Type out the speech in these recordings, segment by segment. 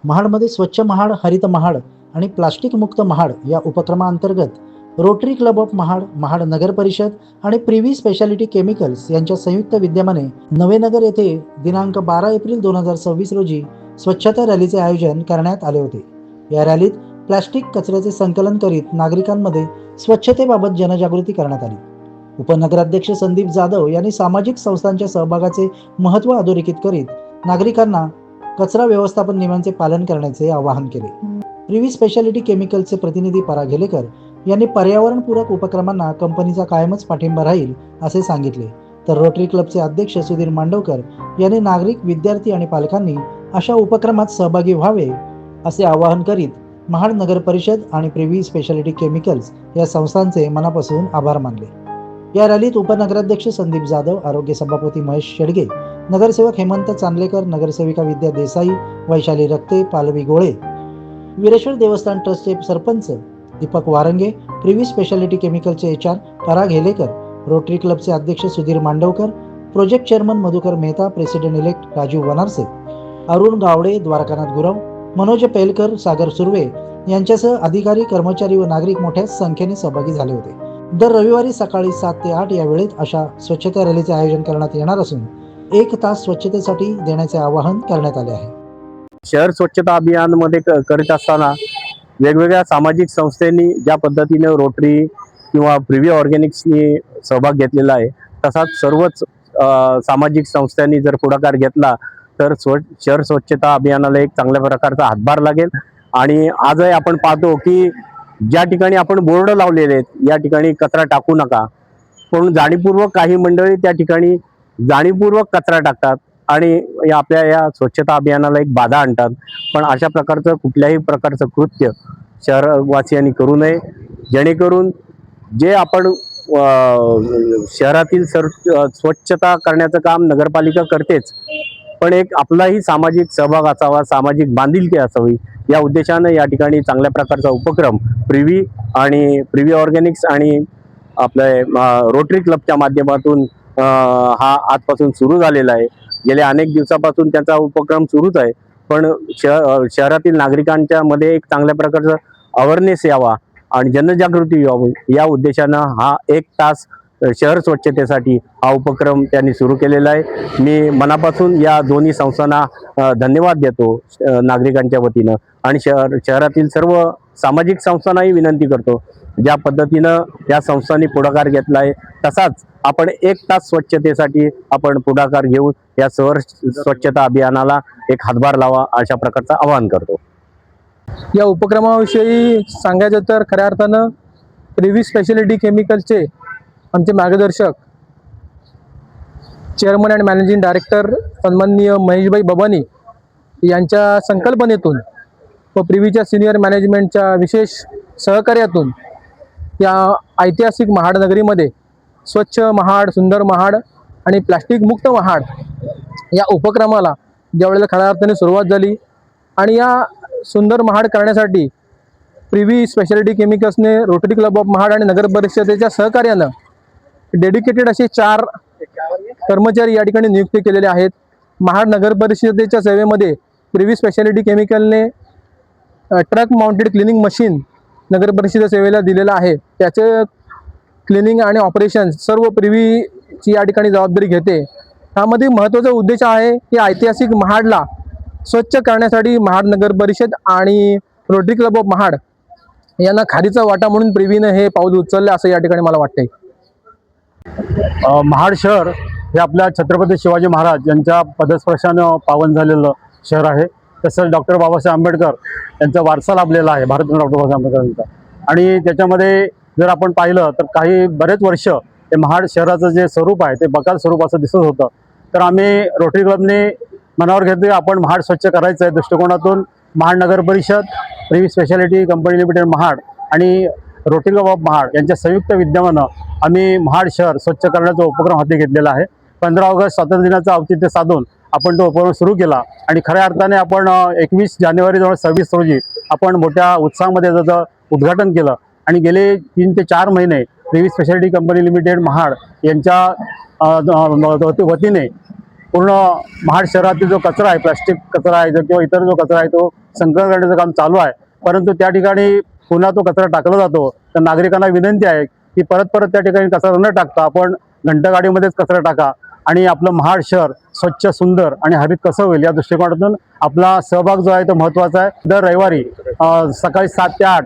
महाडमध्ये स्वच्छ महाड, हरित महाड आणि प्लास्टिक मुक्त महाड या उपक्रमाअंतर्गत rotary club of Mahad, Mahad नगर परिषद आणि प्रिव्ही स्पेशालिटी केमिकल्स यांच्या संयुक्त विद्यमाने नवेनगर येथे दिनांक 12 एप्रिल 2026 रोजी स्वच्छता रॅलीचे आयोजन करण्यात आले होते। या रॅलीत प्लास्टिक कचऱ्याचे संकलन करीत नागरिकांमध्ये स्वच्छतेबाबत जनजागृती करण्यात आली। उपनगराध्यक्ष संदीप जाधव यांनी सामाजिक संस्थांच्या सहभागाचे महत्त्व अधोरेखित करीत नागरिकांना कचरा व्यवस्थापन नियमांचे पालन करण्याचे आवाहन केले। प्रिव्ही स्पेशालिटी केमिकलचे प्रतिनिधी पराग हेलेकर यांनी पर्यावरणपूरक उपक्रमांना कंपनीचा कायमच पाठिंबा राहील असे सांगितले, तर रोटरी क्लबचे अध्यक्ष सुधीर मांडवकर यांनी नागरिक, विद्यार्थी आणि पालकांनी अशा उपक्रमात सहभागी व्हावे असे आवाहन करीत महाड नगर परिषद आणि प्रिव्ही स्पेशालिटी केमिकल्स या संस्थांचे मनापासून आभार मानले। या रॅलीत उपनगराध्यक्ष संदीप जाधव, आरोग्य सभापती महेश शेडगे, नगरसेवक हेमंत चांदलेकर, नगरसेविका विद्या देसाई, वैशाली रक्ते, पालवी गोळे, वीरेश्वर देवस्थान ट्रस्टचे सरपंच दीपक वारंगे, प्रिव्ही स्पेशालिटी केमिकलचे HR पराग हेलेकर, रोटरी क्लबचे अध्यक्ष Sudhir Mandavkar, project chairman Madhukar Mehta, president elect Rajeev Vanarase, Arun Gawade, Dwarkanath Gurav, Manoj Pelkar, Sagar Surve यांच्यासह अधिकारी, कर्मचारी व नागरिक मोठ्या संख्येने सहभागी झाले होते। दर रविवारी सकाळी 7 ते 8 या वेळेत अशा स्वच्छता रॅलीचे आयोजन करण्यात येणार असून 1 तास स्वच्छतेसाठी देण्याचे आवाहन करण्यात आले आहे। शहर स्वच्छता अभियानमध्ये करीत असताना वेगवेगळ्या सामाजिक संस्थांनी ज्या पद्धतीने रोटरी किंवा प्रिव्ही ऑर्गॅनिक्सनी सहभाग घेतलेला आहे, तसाच सर्वच सामाजिक संस्थांनी जर पुढाकार घेतला तर शहर स्वच्छता अभियानाला एक चांगल्या प्रकारचा हातभार लागेल। आणि आजही आपण पाहतो की ज्या ठिकाणी आपण बोर्ड लावलेले आहेत, या ठिकाणी कचरा टाकू नका, पण जाणीवपूर्वक काही मंडळी त्या ठिकाणी जाणीवपूर्वक कचरा टाकतात आणि आपल्या या स्वच्छता अभियानाला एक बाधा आणतात। पण अशा प्रकारचं कुठल्याही प्रकारचं कृत्य शहरवासियांनी करू नये, जेणेकरून जे आपण शहरातील स्वच्छता करण्याचं काम नगरपालिका करतेच, पण एक आपलाही सामाजिक सहभाग असावा, सामाजिक बांधिलकी असावी, या उद्देशानं या ठिकाणी चांगल्या प्रकारचा उपक्रम प्रिव्ही ऑर्गॅनिक्स आणि आपल्या रोटरी क्लबच्या माध्यमातून हा आजपासून सुरू झालेला आहे। गेल्या अनेक दिवसापासून त्याचा उपक्रम सुरूच आहे, पण शहरातील नागरिकांच्या मध्ये एक चांगल्या प्रकारचा अवेअरनेस यावा आणि जनजागृती यावी, या उद्देशानं हा 1 तास शहर स्वच्छतेसाठी हा उपक्रम त्यांनी सुरू केलेला आहे। मी मनापासून या दोन्ही संस्थांना धन्यवाद देतो नागरिकांच्या वतीनं, आणि शहरातील सर्व सामाजिक संस्थांनाही विनंती करतो, ज्या पद्धतीनं या संस्थांनी पुढाकार घेतला आहे तसाच आपण 1 तास स्वच्छतेसाठी आपण पुढाकार घेऊन या शहर स्वच्छता अभियानाला एक हातभार लावा, अशा प्रकारचं आवाहन करतो। या उपक्रमाविषयी सांगायचं तर खऱ्या अर्थानं प्रिव्ही स्पेशालिटी केमिकलचे आमचे मार्गदर्शक, चेअरमन अँड मॅनेजिंग डायरेक्टर सन्माननीय महेशभाई बबानी यांच्या संकल्पनेतून व प्रिव्हीच्या सिनियर मॅनेजमेंटच्या विशेष सहकार्यातून या ऐतिहासिक महाड नगरीमध्ये स्वच्छ महाड, सुंदर महाड आणि प्लास्टिक मुक्त महाड या उपक्रमाला ज्यावेळेला खऱ्या अर्थाने सुरुवात झाली, आणि या सुंदर महाड करण्यासाठी प्रिव्ही स्पेशालिटी केमिकल्सने रोटरी क्लब ऑफ महाड आणि नगर परिषदेच्या सहकार्यानं डेडिकेटेड असे 4 कर्मचारी या ठिकाणी नियुक्त केलेले आहेत। महाड नगर परिषदेच्या सेवेमध्ये प्रिव्ही स्पेशालिटी केमिकलने ट्रक माउंटेड क्लिनिंग मशीन नगर परिषद सेवेला दिलेला आहे। त्याचे क्लिनिंग आणि ऑपरेशन सर्व प्रिव्हीची या ठिकाणी जबाबदारी घेते। यामध्ये महत्त्वाचा उद्देश आहे की ऐतिहासिक महाडला स्वच्छ करण्यासाठी महाड नगर परिषद आणि रोटरी क्लब ऑफ महाड यांना खारीचा वाटा म्हणून प्रिव्हीने हे पाऊल उचलले असं या ठिकाणी मला वाटते। महाड शहर हे आपल्या छत्रपती शिवाजी महाराज यांच्या पदस्पर्शानं पावन झालेलं शहर आहे। तसंच डॉक्टर बाबासाहेब आंबेडकर यांचा वारसा लाभलेला आहे, भारतरत्न डॉक्टर बाबासाहेब आंबेडकर यांचा। आणि त्याच्यामध्ये जर आपण पाहिलं तर बरेच वर्ष ते महाड शहराचं जे स्वरूप आहे ते बकाल स्वरूप असं दिसत होतं। तर आम्ही रोटरी क्लबने मनावर घेतले, आपण महाड स्वच्छ करायचं आहे दृष्टिकोनातून महाड नगर परिषद, privy speciality company limited Mahad आणि रोटरी क्लब ऑफ महाड यांच्या संयुक्त विद्यमानं आम्ही महाड शहर स्वच्छ करण्याचा उपक्रम हाती घेतलेला आहे। 15 ऑगस्ट स्वातंत्र्य दिनाचं औचित्य साधून आपण तो उपक्रम सुरू केला, आणि खऱ्या अर्थाने आपण 21 जानेवारी 2026 रोजी आपण मोठ्या उत्साहामध्ये त्याचं उद्घाटन केलं। आणि गेले 3 ते 4 महिने privy speciality company limited Mahad यांच्या वतीने पूर्ण महाड शहरातील जो कचरा आहे, प्लास्टिक कचरा आहे किंवा इतर जो कचरा आहे तो संकलन करण्याचं काम चालू आहे. परंतु त्या ठिकाणी पुन्हा तो कचरा टाकला जातो. तर नागरिकांना विनंती आहे की परत त्या ठिकाणी कचरा न टाकता आपण घंटागाडीमध्येच कचरा टाका आणि आपलं महाड शहर स्वच्छ, सुंदर आणि हरित कसं होईल या दृष्टिकोनातून आपला सहभाग जो आहे तो महत्त्वाचा आहे. दर रविवारी सकाळी 7 ते 8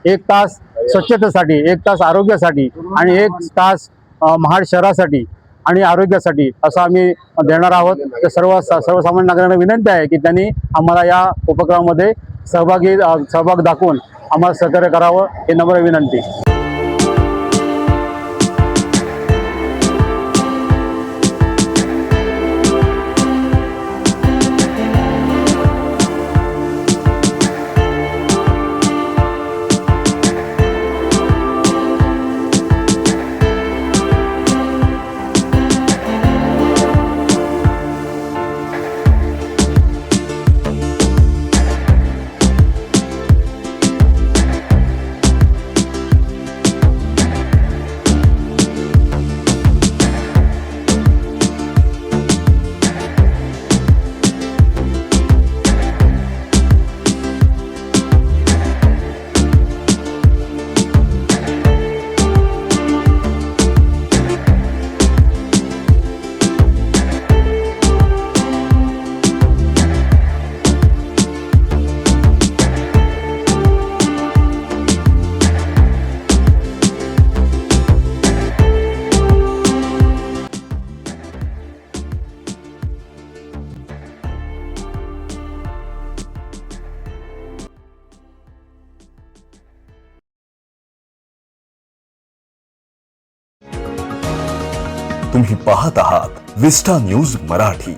एक तास स्वच्छतेसाठी, 1 तास आरोग्यासाठी आणि 1 तास महाड शहरासाठी आणि आरोग्यासाठी असं आम्ही देणार आहोत. तर सर्वसामान्य नागरिकांना विनंती आहे की त्यांनी आम्हाला या उपक्रमामध्ये सहभाग दाखवून आम्हाला सहकार्य करावं ही नम्र विनंती. तुम्ही पाहत आहात विस्टा न्यूज मराठी.